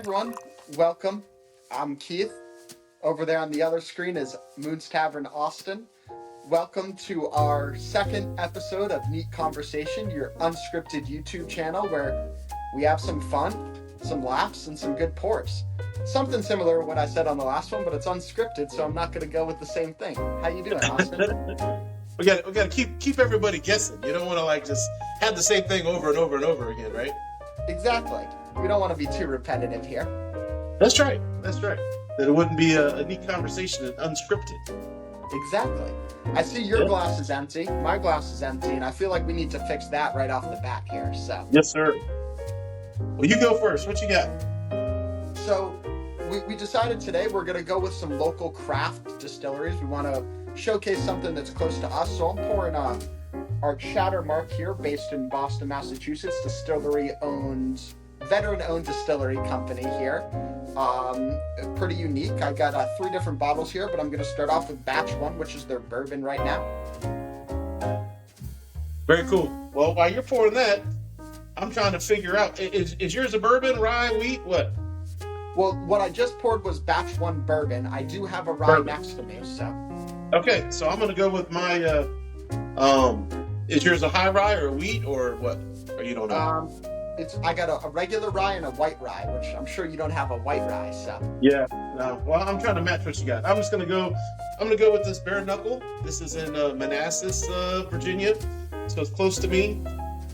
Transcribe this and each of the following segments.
everyone, welcome. I'm Keith. Over there on the other screen is Moon's Tavern Austin. Welcome to our second episode of Neat Conversation, your unscripted YouTube channel where we have some fun, some laughs, and some good pours. Something similar to what I said on the last one, but it's unscripted, so I'm not going to go with the same thing. How you doing, Austin? We got to keep everybody guessing. You don't want to just have the same thing over and over and over again, right? Exactly. We don't want to be too repetitive here. That's right. That it wouldn't be a neat conversation and unscripted. Exactly. I see your glass is empty. My glass is empty, and I feel like we need to fix that right off the bat here. So. Yes, sir. Well, you go first. What you got? So, we decided today we're going to go with some local craft distilleries. We want to showcase something that's close to us. So I'm pouring our Shatter Mark here, based in Boston, Massachusetts, veteran-owned distillery company here. Pretty unique. I got 3 different bottles here, but I'm going to start off with batch 1, which is their bourbon right now. Very cool. Well, while you're pouring that, I'm trying to figure out, is yours a bourbon, rye, wheat, what? Well, what I just poured was batch 1 bourbon. I do have a rye next to me, so. Okay, so I'm going to go with my, is yours a high rye or a wheat or what? Or you don't know? I got a regular rye and a white rye, which I'm sure you don't have a white rye, so. Yeah, no. Well, I'm trying to match what you got. I'm going to go with this bare knuckle. This is in Manassas, Virginia, so it's close to me.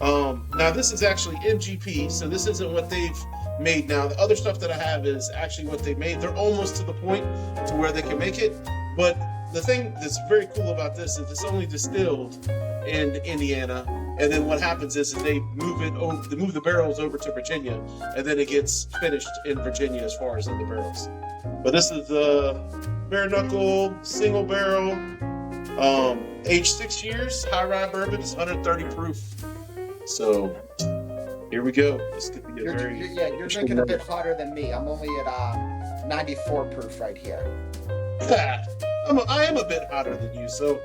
Now this is actually MGP, so this isn't what they've made now. The other stuff that I have is actually what they made. They're almost to the point to where they can make it, but the thing that's very cool about this is it's only distilled in Indiana, and then what happens is they move the barrels over to Virginia, and then it gets finished in Virginia as far as in the barrels. But this is the bare knuckle single barrel, aged 6 years, high rye bourbon. It's 130 proof. So here we go. This could be you're drinking a bit hotter than me. I'm only at 94 proof right here. I am a bit hotter than you, so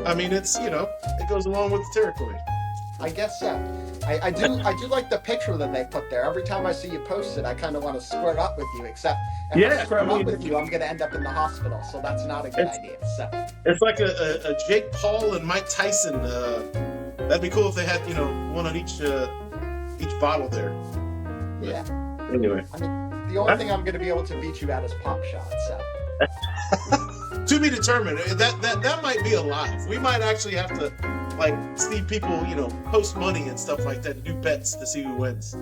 I mean it's it goes along with the territory. I guess so. I do like the picture that they put there. Every time I see you post it, I kind of want to square up with you. Except if I square up with you, I'm going to end up in the hospital, so that's not a good idea. So it's like a Jake Paul and Mike Tyson. That'd be cool if they had one on each bottle there. Yeah. Anyway, I mean, the only thing I'm going to be able to beat you at is pop shot. So. To be determined. That might be alive. We might actually have to see people, post money and stuff like that, and do bets to see who wins.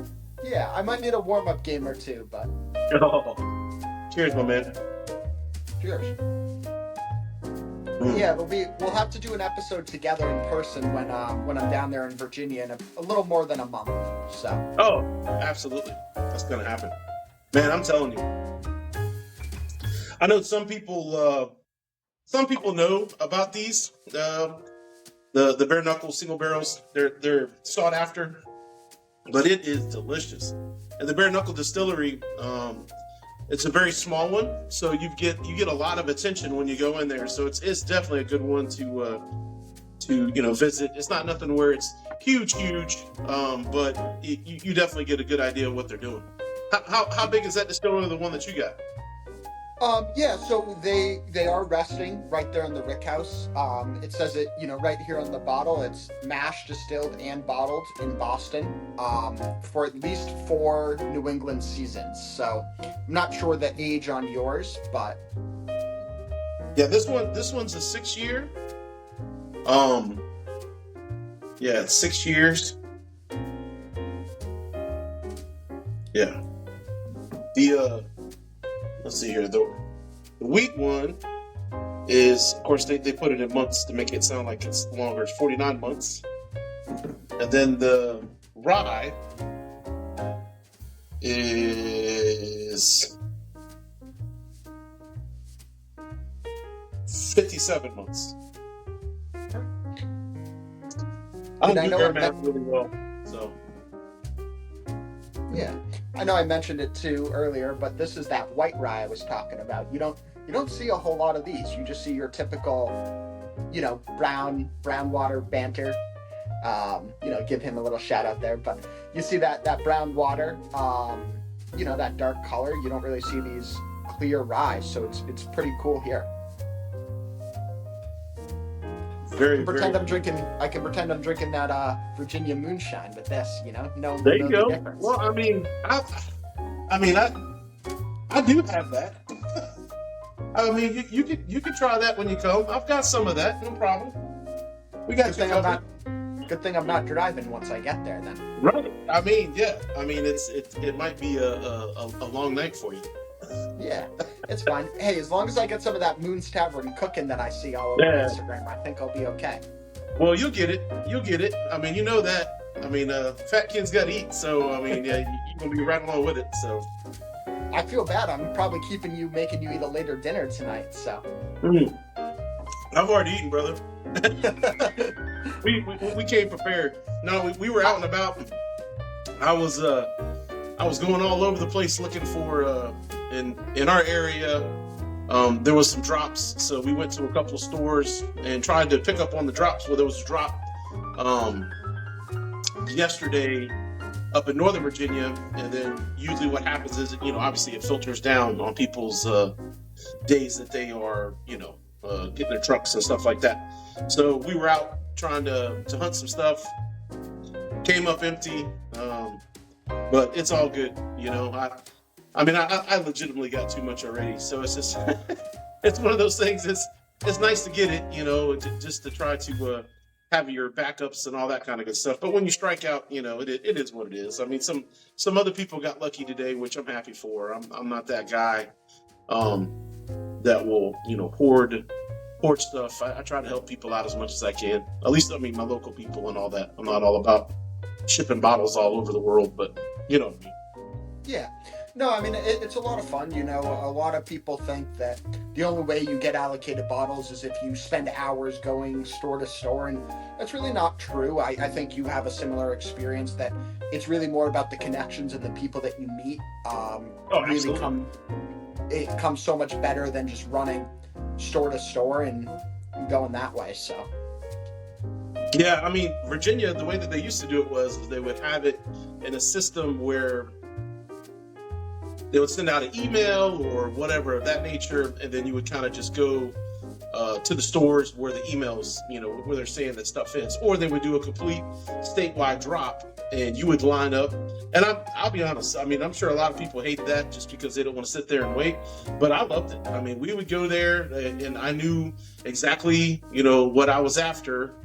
Yeah, I might need a warm-up game or two, but. Oh. Cheers, my man. Cheers. Yeah, we'll have to do an episode together in person when I'm down there in Virginia in a little more than a month. So. Oh, absolutely. That's gonna happen. Man, I'm telling you. I know some people know about these. The bare knuckle single barrels. They're sought after, but it is delicious. And the bare knuckle distillery, it's a very small one, so you get a lot of attention when you go in there. So it's definitely a good one to visit. It's not nothing where it's huge, but you definitely get a good idea of what they're doing. How big is that distillery? The one that you got? Yeah, so they are resting right there in the rick house. It says it, right here on the bottle. It's mashed, distilled, and bottled in Boston for at least 4 New England seasons. So I'm not sure the age on yours, but yeah, this one's a 6 year. Yeah, it's 6 years. Yeah. Let's see here. The wheat one is, of course, they put it in months to make it sound like it's longer. It's 49 months. And then the rye is 57 months. I do their math really well, so. Yeah. I know I mentioned it too earlier, but this is that white rye I was talking about. You don't see a whole lot of these. You just see your typical, brown water banter. Give him a little shout out there. But you see that brown water. that dark color. You don't really see these clear rye, so it's pretty cool here. I Very, can very. pretend I'm drinking. I can pretend I'm drinking that Virginia moonshine with this. No one will There you know the go. difference. Well, I do have that. I mean, you could try that when you come. I've got some of that, no problem. We Good got you thing I'm covered. not. Good thing I'm not driving once I get there. Then. Right. I mean, yeah. I mean, it might be a long night for you. Yeah, it's fine. Hey, as long as I get some of that Moon's Tavern cooking that I see all over Yeah. Instagram, I think I'll be okay. Well, you'll get it. You'll get it. I mean, you know that. I mean, fat kids got to eat. So, I mean, yeah, you're going to be right along with it. So, I feel bad. I'm probably making you eat a later dinner tonight. So. I've already eaten, brother. we came prepared. No, we were out and about. I was going all over the place looking for in our area. There was some drops, so we went to a couple of stores and tried to pick up on the drops. Well, there was a drop yesterday up in Northern Virginia, and then usually what happens is, obviously it filters down on people's days that they are, getting their trucks and stuff like that. So we were out trying to hunt some stuff. Came up empty, but it's all good. I legitimately got too much already, so it's just it's one of those things. It's nice to get it, just to try to have your backups and all that kind of good stuff. But when you strike out, it is what it is. I mean, some other people got lucky today, which I'm happy for. I'm not that guy that will hoard stuff. I try to help people out as much as I can. At least, I mean, my local people and all that. I'm not all about shipping bottles all over the world, but you know what I mean. Yeah. No, I mean, it's a lot of fun. A lot of people think that the only way you get allocated bottles is if you spend hours going store to store, and that's really not true. I think you have a similar experience, that it's really more about the connections and the people that you meet. Really it comes so much better than just running store to store and going that way. So. Yeah, I mean, Virginia, the way that they used to do it was they would have it in a system where they would send out an email or whatever of that nature, and then you would kind of just go to the stores where the emails, where they're saying that stuff is, or they would do a complete statewide drop, and you would line up. And I'll be honest, I mean, I'm sure a lot of people hated that just because they don't want to sit there and wait, but I loved it. I mean, we would go there, and I knew exactly, what I was after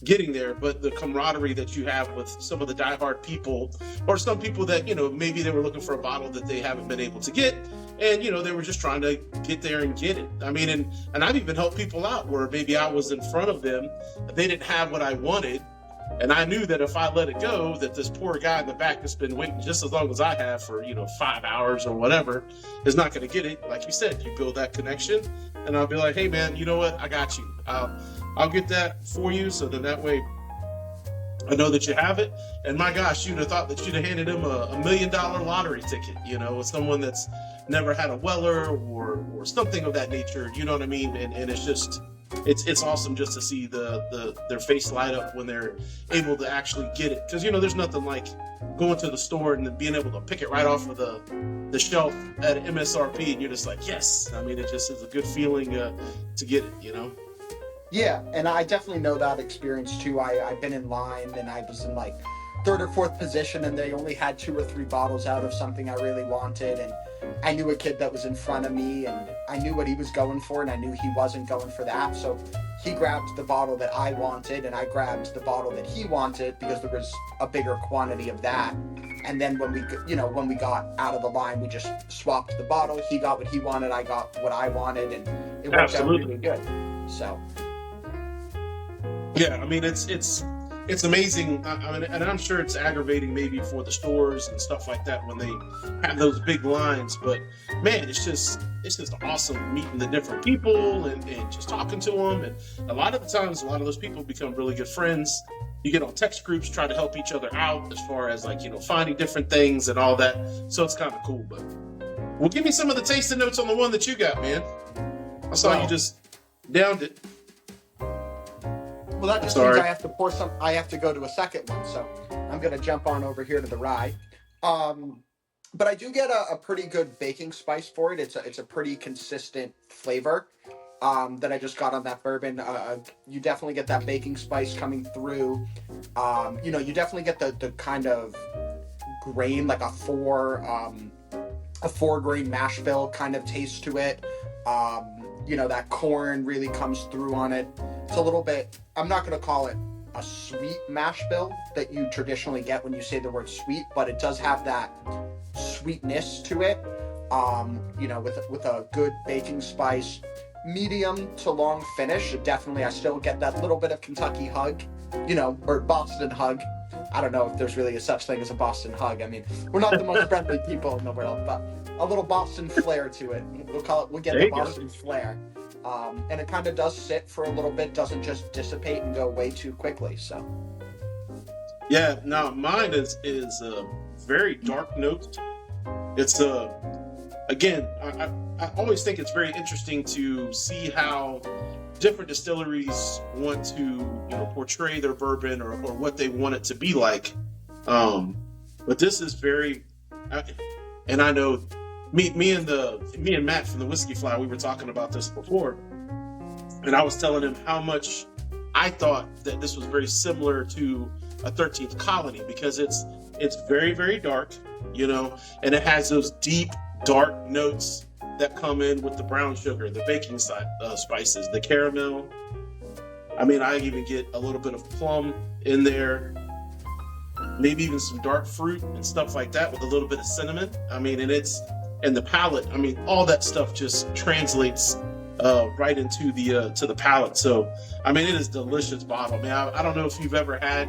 getting there, but the camaraderie that you have with some of the diehard people, or some people that maybe they were looking for a bottle that they haven't been able to get, and they were just trying to get there and get it. I mean, and I've even helped people out where maybe I was in front of them, they didn't have what I wanted, and I knew that if I let it go, that this poor guy in the back that's been waiting just as long as I have for 5 hours or whatever is not going to get it. Like you said, you build that connection, and I'll be like, hey man, you know what, I got you. I'll get that for you, so then that way I know that you have it. And my gosh, you'd have thought that you'd have handed him a $1 million lottery ticket, with someone that's never had a Weller or something of that nature. You know what I mean? And it's just, it's awesome just to see their face light up when they're able to actually get it. Because there's nothing like going to the store and then being able to pick it right off of the shelf at MSRP, and you're just like, yes. I mean, it just is a good feeling to get it. Yeah, and I definitely know that experience too. I've been in line, and I was in like third or fourth position, and they only had 2 or 3 bottles out of something I really wanted, and I knew a kid that was in front of me, and I knew what he was going for, and I knew he wasn't going for that. So he grabbed the bottle that I wanted, and I grabbed the bottle that he wanted because there was a bigger quantity of that. And then when we got out of the line, we just swapped the bottle. He got what he wanted, I got what I wanted, and it worked out really good. So. Yeah, I mean, it's amazing. I mean, and I'm sure it's aggravating maybe for the stores and stuff like that when they have those big lines. But man, it's just awesome meeting the different people and just talking to them. And a lot of the times, a lot of those people become really good friends. You get on text groups, try to help each other out as far as like finding different things and all that. So it's kind of cool. But well, give me some of the tasting notes on the one that you got, man. I saw you just downed it. Well, that just means I have to pour some. I have to go to a second one, so I'm gonna jump on over here to the rye. but I do get a pretty good baking spice for it. It's a pretty consistent flavor that I just got on that bourbon. You definitely get that baking spice coming through. You definitely get the kind of grain, like a four grain mash bill kind of taste to it. That corn really comes through on it. It's a little bit, I'm not going to call it a sweet mash bill that you traditionally get when you say the word sweet, but it does have that sweetness to it. With a good baking spice, medium to long finish. Definitely, I still get that little bit of Kentucky hug, or Boston hug. I don't know if there's really a such thing as a Boston hug. I mean, we're not the most friendly people in the world, but a little Boston flair to it. We'll get There the you go. Boston flair. And it kind of does sit for a little bit, doesn't just dissipate and go way too quickly. So Yeah, now mine is very dark note. It's again, I always think it's very interesting to see how different distilleries want to portray their bourbon or what they want it to be like. But this is very, and I know me and Matt from the Whiskey Fly, we were talking about this before, and I was telling him how much I thought that this was very similar to a 13th Colony, because it's very, very dark, and it has those deep dark notes that come in with the brown sugar, the baking spices, the caramel. I mean, I even get a little bit of plum in there, maybe even some dark fruit and stuff like that with a little bit of cinnamon. I mean, and the palate, I mean, all that stuff just translates right into the palate. So, I mean, it is a delicious bottle. I mean, I don't know if you've ever had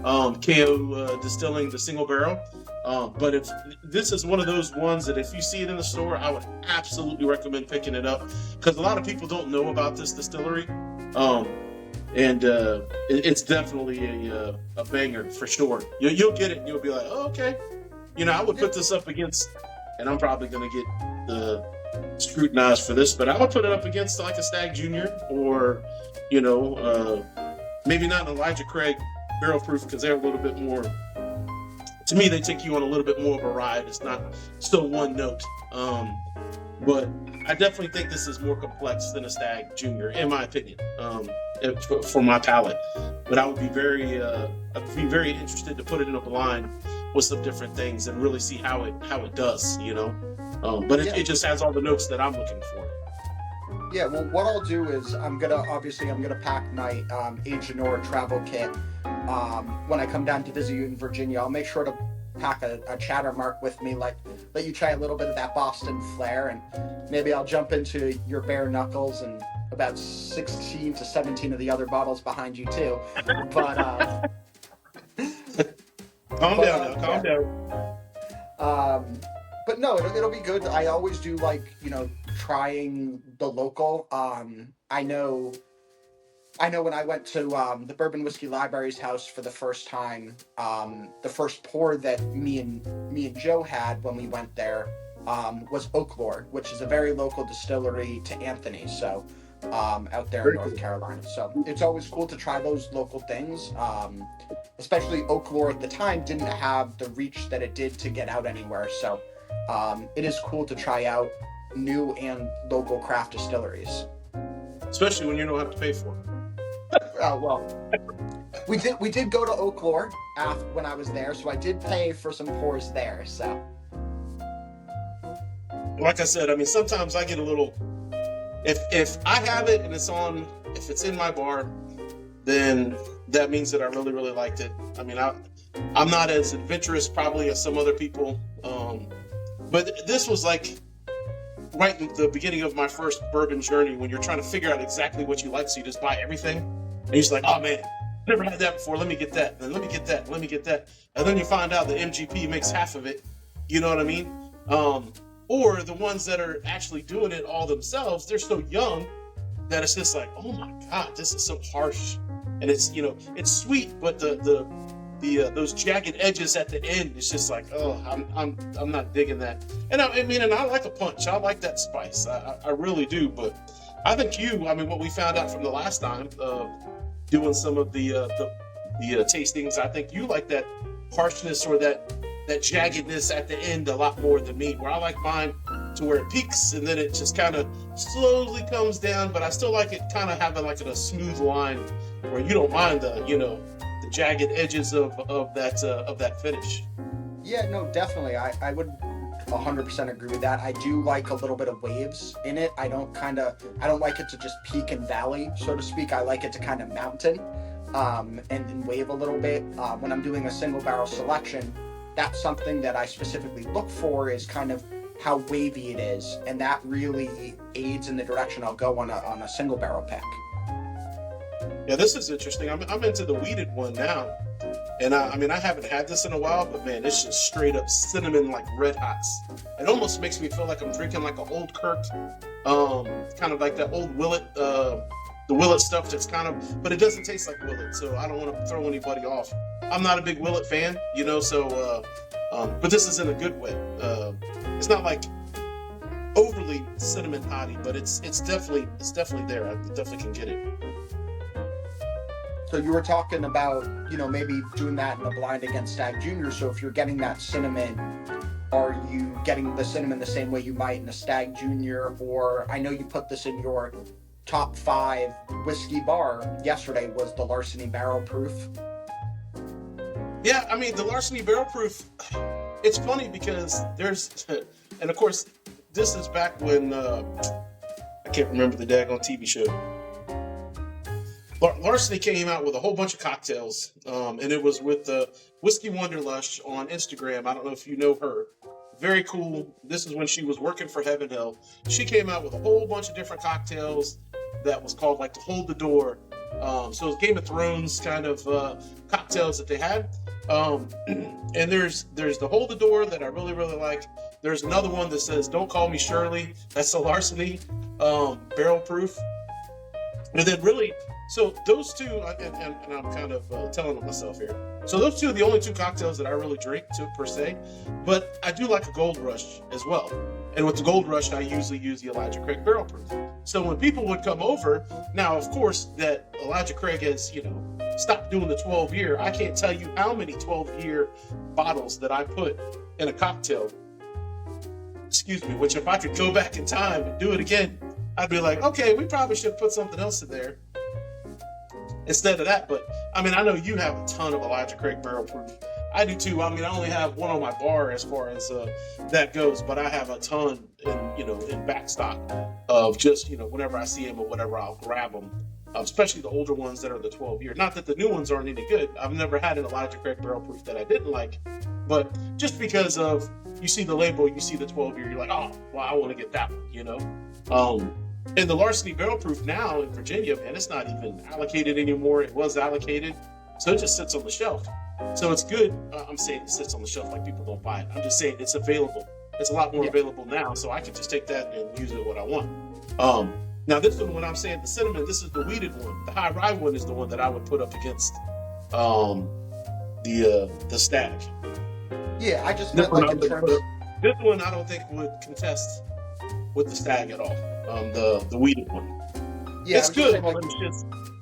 KO Distilling the single barrel, but if this is one of those ones that if you see it in the store, I would absolutely recommend picking it up, because a lot of people don't know about this distillery, and it's definitely a banger for sure. You'll get it and you'll be like, oh, okay. I would put this up against, and I'm probably going to get scrutinized for this, but I would put it up against like a Stag Junior, or maybe not an Elijah Craig barrel proof, because they're a little bit more, to me, they take you on a little bit more of a ride. It's not still one note, but I definitely think this is more complex than a Stag Junior, in my opinion, for my palate. But I would be I'd be very interested to put it in a blind with some different things and really see how it does, but it just has all the notes that I'm looking for. yeah, well, what I'll do is I'm gonna pack my Agent Or travel kit when I come down to visit you in Virginia. I'll make sure to pack a chatter mark with me, let you try a little bit of that Boston flair, and maybe I'll jump into your bare knuckles and about 16 to 17 of the other bottles behind you too. But Calm down. but no, it'll be good. I always do like, trying the local. I know when I went to the Bourbon Whiskey Library's house for the first time, the first pour that me and Joe had when we went there was Oaklore, which is a very local distillery to Anthony. So out there in North Carolina. So it's always cool to try those local things. Especially Oaklore at the time didn't have the reach that it did to get out anywhere. So it is cool to try out new and local craft distilleries. Especially when you don't have to pay for it. Well, we did go to Oaklore when I was there, so I did pay for some pours there. So, like I said, I mean, sometimes I get a little. If I have it and if it's in my bar, then that means that I really, really liked it. I mean, I'm not as adventurous probably as some other people, but this was like right in the beginning of my first bourbon journey, when you're trying to figure out exactly what you like, so you just buy everything, and you're just like, oh man, never had that before, let me get that, then let me get that, and then you find out that MGP makes half of it, you know what I mean? Or the ones that are actually doing it all themselves, they're so young that it's just like, oh my God, this is so harsh. And it's, it's sweet, but the those jagged edges at the end, it's just like, oh, I'm not digging that. And I like a punch. I like that spice. I really do. But I think what we found out from the last time, doing some of the tastings, I think you like that harshness or that that jaggedness at the end a lot more than me, where I like mine to where it peaks and then it just kind of slowly comes down, but I still like it kind of having like a smooth line where you don't mind the, the jagged edges of that finish. Yeah, no, definitely. I would 100% agree with that. I do like a little bit of waves in it. I don't like it to just peak and valley, so to speak. I like it to kind of mountain, and wave a little bit. When I'm doing a single barrel selection, that's something that I specifically look for, is kind of how wavy it is, and that really aids in the direction I'll go on a single barrel pick. Yeah, this is interesting. I'm into the weeded one now. And I haven't had this in a while, but man, it's just straight up cinnamon, like red hots. It almost makes me feel like I'm drinking like an old Kirk, kind of like that old Willet, the Willet stuff that's kind of, but it doesn't taste like Willet, so I don't want to throw anybody off. I'm not a big Willet fan, so, but this is in a good way. It's not like overly cinnamon hotty, but it's definitely there. I definitely can get it. So you were talking about, maybe doing that in a blind against Stag Junior. So if you're getting that cinnamon, are you getting the cinnamon the same way you might in a Stag Junior? Or I know you put this in your top 5 whiskey bar yesterday, was the Larceny Barrel Proof. Yeah, the Larceny Barrel Proof, it's funny because there's, and of course, this is back when, I can't remember the daggone TV show. Larceny came out with a whole bunch of cocktails, and it was with Whiskey Wonderlush on Instagram. I don't know if you know her. Very cool. This is when she was working for Heaven Hill. She came out with a whole bunch of different cocktails that was called like the Hold the Door. So it was Game of Thrones kind of cocktails that they had. And there's the Hold the Door that I really, really like. There's another one that says Don't Call Me Shirley. That's the Larceny Barrel Proof. And then really, so those two, and I'm kind of telling on myself here. So those two are the only 2 cocktails that I really drink per se. But I do like a Gold Rush as well. And with the Gold Rush, I usually use the Elijah Craig Barrel Proof. So when people would come over, now of course that Elijah Craig has, stopped doing the 12-year. I can't tell you how many 12-year bottles that I put in a cocktail. Excuse me, which if I could go back in time and do it again, I'd be like, okay, we probably should put something else in there instead of that. But I know you have a ton of Elijah Craig Barrel Proof. I do too. I only have one on my bar as far as that goes, but I have a ton in back stock of just, whenever I see them or whatever, I'll grab them. Especially the older ones that are the 12-year. Not that the new ones aren't any good. I've never had an Elijah Craig Barrel Proof that I didn't like, but just because of, you see the label, you see the 12-year, you're like, oh, well, I want to get that one, And the Larceny Barrel Proof now in Virginia, man, it's not even allocated anymore. It was allocated, so it just sits on the shelf. So it's good. I'm saying it sits on the shelf like people don't buy it. I'm just saying it's available. It's a lot more available now, so I can just take that and use it what I want. Now this one, when I'm saying the cinnamon, this is the weeded one. The high rye one is the one that I would put up against the Stag. Yeah, I just meant like in terms. This one I don't think would contest with the Stag at all. The weeded one. Yeah, it's good, but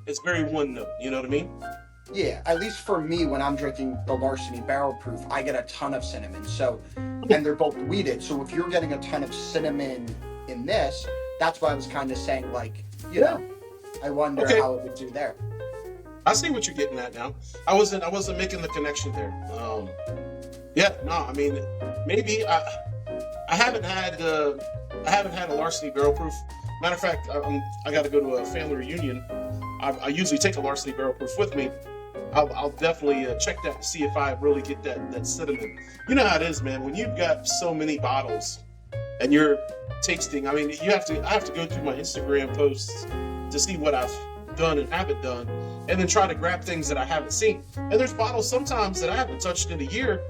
it's very one note. You know what I mean? Yeah, at least for me, when I'm drinking the Larceny Barrel Proof, I get a ton of cinnamon. So, and they're both weeded. So if you're getting a ton of cinnamon in this, that's why I was kind of saying, like, I wonder how it would do there. I see what you're getting at now. I wasn't making the connection there. Maybe I haven't had a Larceny Barrel Proof. Matter of fact, I got to go to a family reunion. I usually take a Larceny Barrel Proof with me. I'll definitely check that to see if I really get that cinnamon. You know how it is, man. When you've got so many bottles and you're tasting, I have to go through my Instagram posts to see what I've done and haven't done, and then try to grab things that I haven't seen. And there's bottles sometimes that I haven't touched in a year,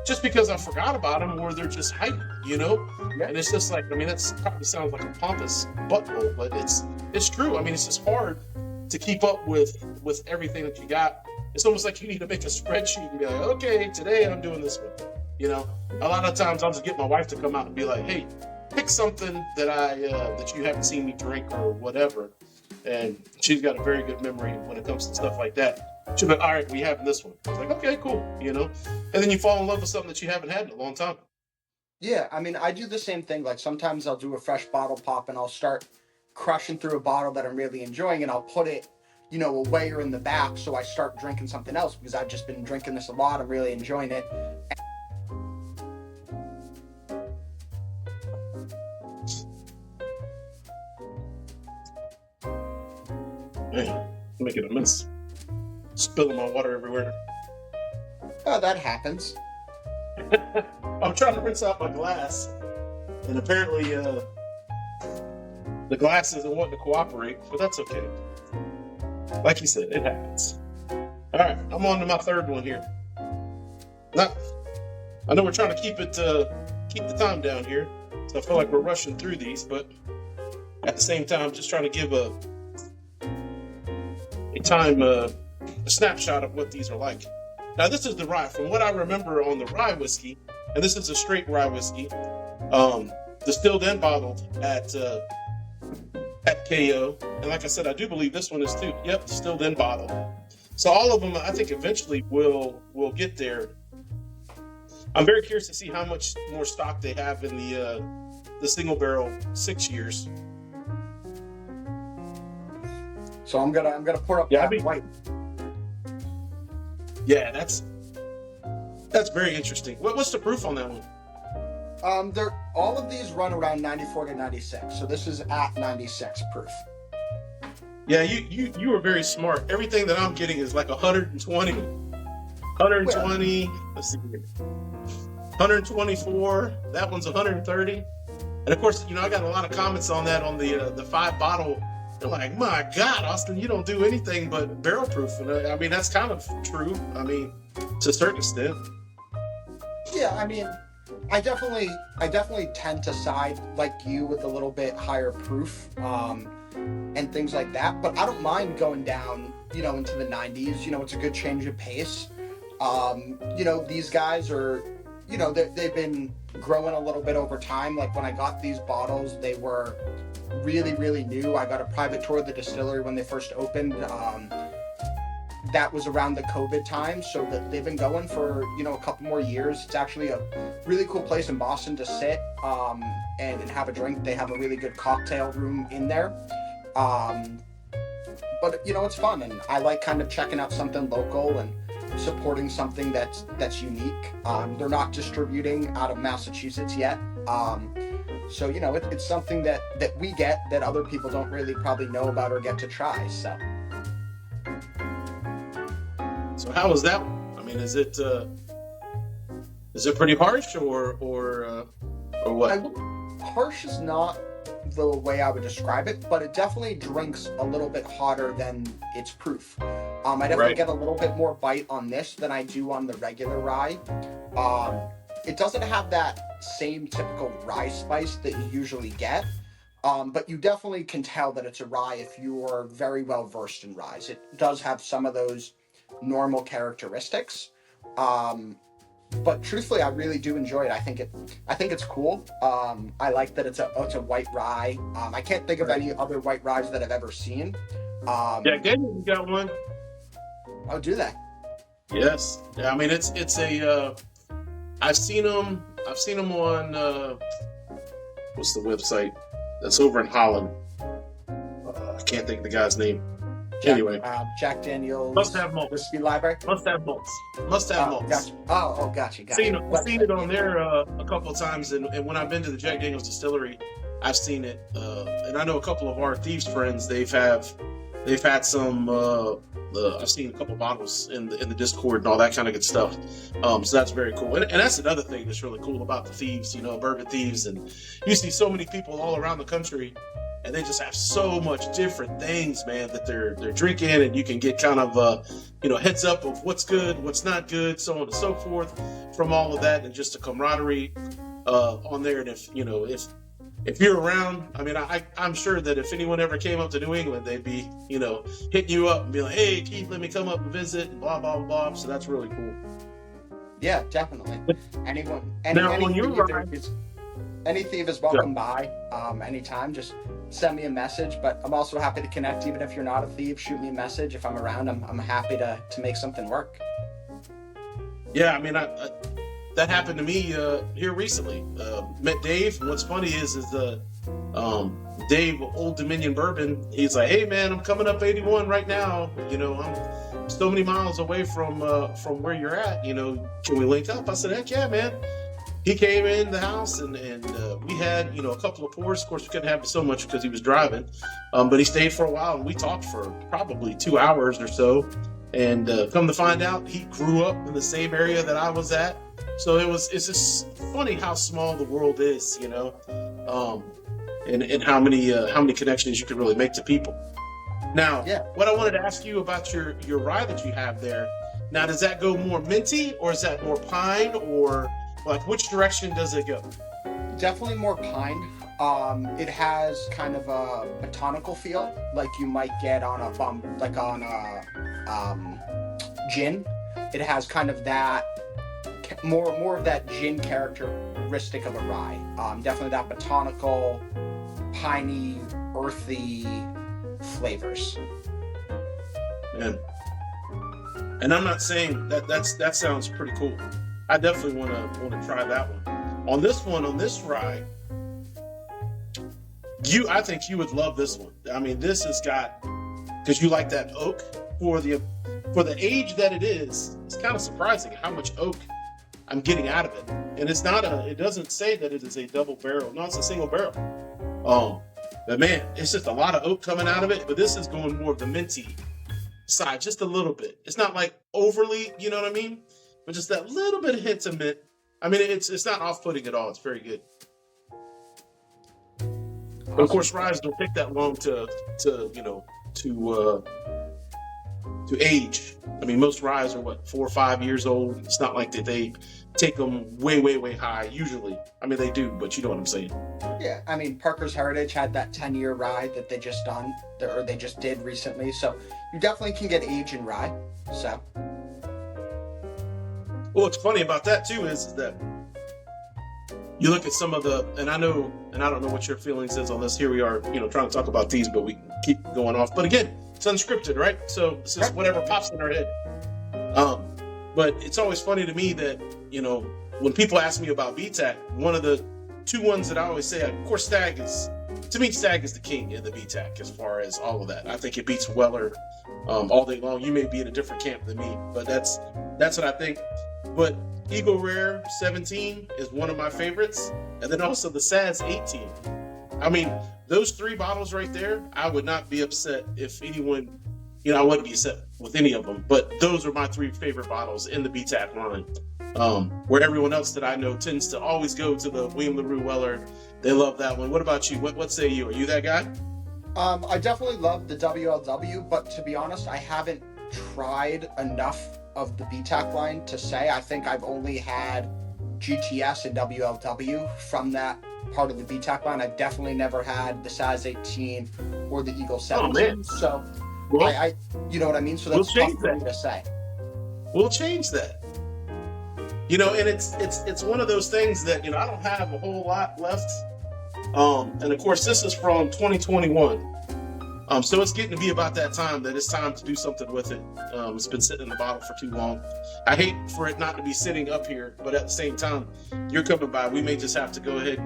just because I forgot about them or they're just hype, Yeah. And it's just like, that probably sounds like a pompous butthole, but it's true. It's just hard to keep up with everything that you got. It's almost like you need to make a spreadsheet and be like, okay, today I'm doing this one. A lot of times I'll just get my wife to come out and be like, hey, pick something that that you haven't seen me drink or whatever. And she's got a very good memory when it comes to stuff like that. She's like, all right, we have this one. It's like, okay, cool, and then you fall in love with something that you haven't had in a long time. Yeah, I mean, I do the same thing. Like sometimes I'll do a fresh bottle pop and I'll start crushing through a bottle that I'm really enjoying and I'll put it, away or in the back so I start drinking something else because I've just been drinking this a lot. I'm really enjoying it. Man, I'm making a mess. Spilling my water everywhere. Oh, that happens. I'm trying to rinse out my glass, and apparently the glass isn't wanting to cooperate, but that's okay. Like you said, it happens. All right, I'm on to my third one here. I know we're trying to keep the time down here, so I feel like we're rushing through these, but at the same time, just trying to give a snapshot of what these are like. Now, this is the rye. From what I remember on the rye whiskey, and this is a straight rye whiskey, distilled and bottled at KO. And like I said, I do believe this one is too. Yep, distilled and bottled. So all of them, I think, eventually will get there. I'm very curious to see how much more stock they have in the single barrel 6 years. So I'm gonna pour up that white. Yeah, that's very interesting. What's the proof on that one? All of these run around 94 to 96. So this is at 96 proof. Yeah, you were very smart. Everything that I'm getting is like 120. 120. Let's see here. 124. That one's 130. And of course, I got a lot of comments on that on the 5 bottle. They're like, my God, Austin, you don't do anything but barrel proof. And I mean, that's kind of true. I mean, to a certain extent. Yeah, I mean, I definitely tend to side like you with a little bit higher proof and things like that. But I don't mind going down, into the 90s. It's a good change of pace. These guys are, they've been growing a little bit over time. Like when I got these bottles, they were really, really new. I got a private tour of the distillery when they first opened. That was around the COVID time, so that they've been going for a couple more years. It's actually a really cool place in Boston to sit and have a drink. They have a really good cocktail room in there, but it's fun, and I like kind of checking out something local and supporting something that's unique. They're not distributing out of Massachusetts yet. So, it's something that we get that other people don't really probably know about or get to try. So how was that one? I mean, is it pretty harsh or what? Harsh is not the way I would describe it, but it definitely drinks a little bit hotter than its proof. I definitely get a little bit more bite on this than I do on the regular rye. It doesn't have that same typical rye spice that you usually get, but you definitely can tell that it's a rye if you are very well versed in ryes. It does have some of those normal characteristics, but truthfully, I really do enjoy it. I think it's cool. I like that it's a white rye. I can't think of any other white ryes that I've ever seen. Jack Daniels got one. Oh, do they? Yes. Yeah. I mean, it's a. I've seen them on what's the website? That's over in Holland. I can't think of the guy's name. Anyway, Jack Daniels. Must have malts. Whiskey Library. Must have malts. Must have malts. Gotcha. Gotcha. I've seen it on there a couple of times, and when I've been to the Jack Daniels distillery, I've seen it. And I know a couple of our thieves friends. They've had some. I've seen a couple bottles in the Discord and all that kind of good stuff. So that's very cool. And that's another thing that's really cool about the thieves. Bourbon thieves, and you see so many people all around the country. And they just have so much different things, man, that they're drinking, and you can get kind of heads up of what's good, what's not good, so on and so forth, from all of that, and just a camaraderie on there. And if you're around, I mean, I'm sure that if anyone ever came up to New England, they'd be hitting you up and be like, "Hey, Keith, let me come up and visit," and blah blah blah. So that's really cool. Yeah, definitely. Anyone now, when you're Any thief is welcome by anytime. Just send me a message. But I'm also happy to connect. Even if you're not a thief, shoot me a message. If I'm around, I'm happy to make something work. Yeah, I mean, that happened to me here recently. Met Dave, and what's funny is Dave, Old Dominion Bourbon, he's like, hey man, I'm coming up 81 right now. You know, I'm so many miles away from where you're at. You know, can we link up? I said, heck yeah, man. He came in the house and we had, you know, a couple of pours. Of course, we couldn't have so much because he was driving, but he stayed for a while and we talked for probably 2 hours or so. And come to find out, he grew up in the same area that I was at. So it's just funny how small the world is, you know, and how many connections you can really make to people. Now, What I wanted to ask you about your rye that you have there. Now, does that go more minty or is that more pine, or like which direction does it go? Definitely more pine. It has kind of a botanical feel, like you might get on a gin. It has kind of that more of that gin characteristic of a rye. Definitely that botanical, piney, earthy flavors. And I'm not saying that sounds pretty cool. I definitely want to try that one. On this rye, I think you would love this one. I mean, this has got, because you like that oak for the age that it is. It's kind of surprising how much oak I'm getting out of it, and it doesn't say that it is a double barrel. No, it's a single barrel. But man, it's just a lot of oak coming out of it. But this is going more of the minty side, just a little bit. It's not like overly, you know what I mean? But just that little bit of hint of mint. I mean, it's not off-putting at all. It's very good. But of course, ryes don't take that long to age. I mean, most ryes are 4 or 5 years old. It's not like that they take them way, way, way high. Usually, I mean, they do, but you know what I'm saying. Yeah, I mean, Parker's Heritage had that 10-year rye that they just did recently. So you definitely can get age in rye. So. Well, what's funny about that too is that you look at some of the, and I don't know what your feelings is on this. Here we are, trying to talk about these, but we keep going off. But again, it's unscripted, right? So it's just whatever pops in our head. But it's always funny to me that, when people ask me about BTAC, one of the two ones that I always say, of course, Stag is the king in the BTAC as far as all of that. I think it beats Weller all day long. You may be in a different camp than me, but that's what I think. But Eagle Rare 17 is one of my favorites. And then also the Saz 18. I mean, those 3 bottles right there, I would not be upset if anyone, I wouldn't be upset with any of them. But those are my 3 favorite bottles in the BTAC line. Where everyone else that I know tends to always go to the William LaRue Weller. They love that one. What about you? What say you? Are you that guy? I definitely love the WLW, but to be honest, I haven't tried enough of the BTAC line to say. I think I've only had GTS and WLW from that part of the BTAC line. I've definitely never had the Saz 18 or the Eagle 17. So, well, I you know what I mean? So that's tough for me to say. We'll change that. And it's one of those things that, I don't have a whole lot left. And of course, this is from 2021. So it's getting to be about that time that it's time to do something with it. It's been sitting in the bottle for too long. I hate for it not to be sitting up here, but at the same time, you're coming by. We may just have to go ahead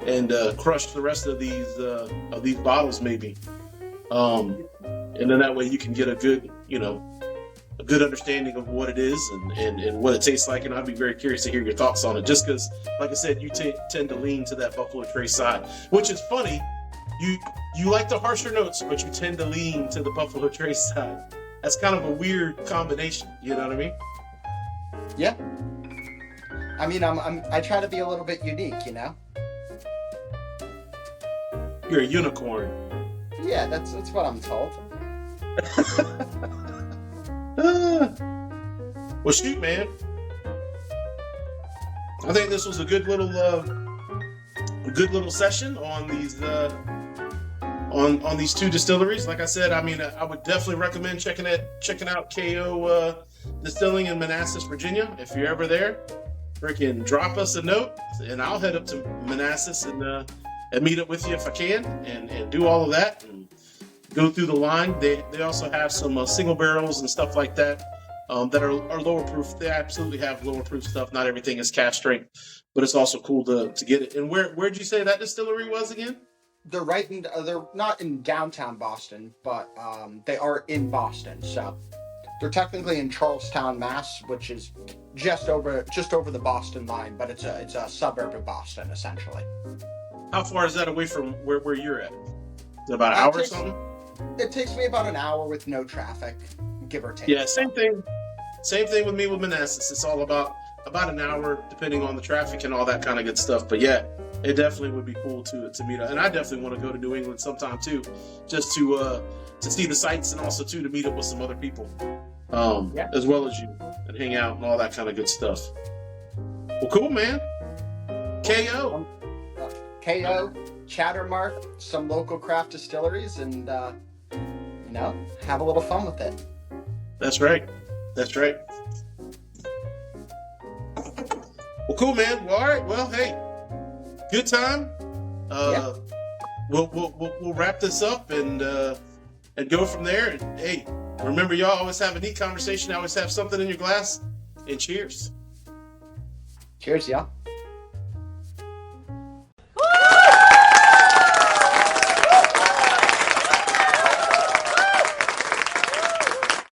and crush the rest of these bottles, maybe. And then that way you can get a good understanding of what it is and what it tastes like. And I'd be very curious to hear your thoughts on it. Just because, like I said, you tend to lean to that Buffalo Trace side, which is funny. You like the harsher notes, but you tend to lean to the Buffalo Trace side. That's kind of a weird combination. You know what I mean? Yeah. I mean, I try to be a little bit unique, You're a unicorn. Yeah, that's what I'm told. Well, shoot, man. I think this was a good little session on these on these 2 distilleries. Like I said, I mean, I would definitely recommend checking out KO Distilling in Manassas, Virginia, if you're ever there. freaking drop us a note, and I'll head up to Manassas and meet up with you if I can, and do all of that and go through the line. They also have some single barrels and stuff like that that are lower proof. They absolutely have lower proof stuff. Not everything is cask strength, but it's also cool to get it. And where'd you say that distillery was again? They're they're not in downtown Boston, but they are in Boston. So they're technically in Charlestown, Mass, which is just over the Boston line, but it's a suburb of Boston essentially. How far is that away from where you're at? Is it about an hour or something? It takes me about an hour with no traffic, give or take. Yeah, same thing. Same thing with me with Manassas. It's all about an hour, depending on the traffic and all that kind of good stuff. But yeah, it definitely would be cool to meet up. And I definitely want to go to New England sometime too, just to see the sights and also too to meet up with some other people, as well as you, and hang out and all that kind of good stuff. Well, cool, man. KO. KO, Chattermark, some local craft distilleries, and have a little fun with it. That's right. That's right. Well, cool, man. Well, all right. Well, hey, good time. We'll wrap this up and go from there. And hey, remember, y'all always have a neat conversation. Always have something in your glass. And cheers. Cheers, y'all.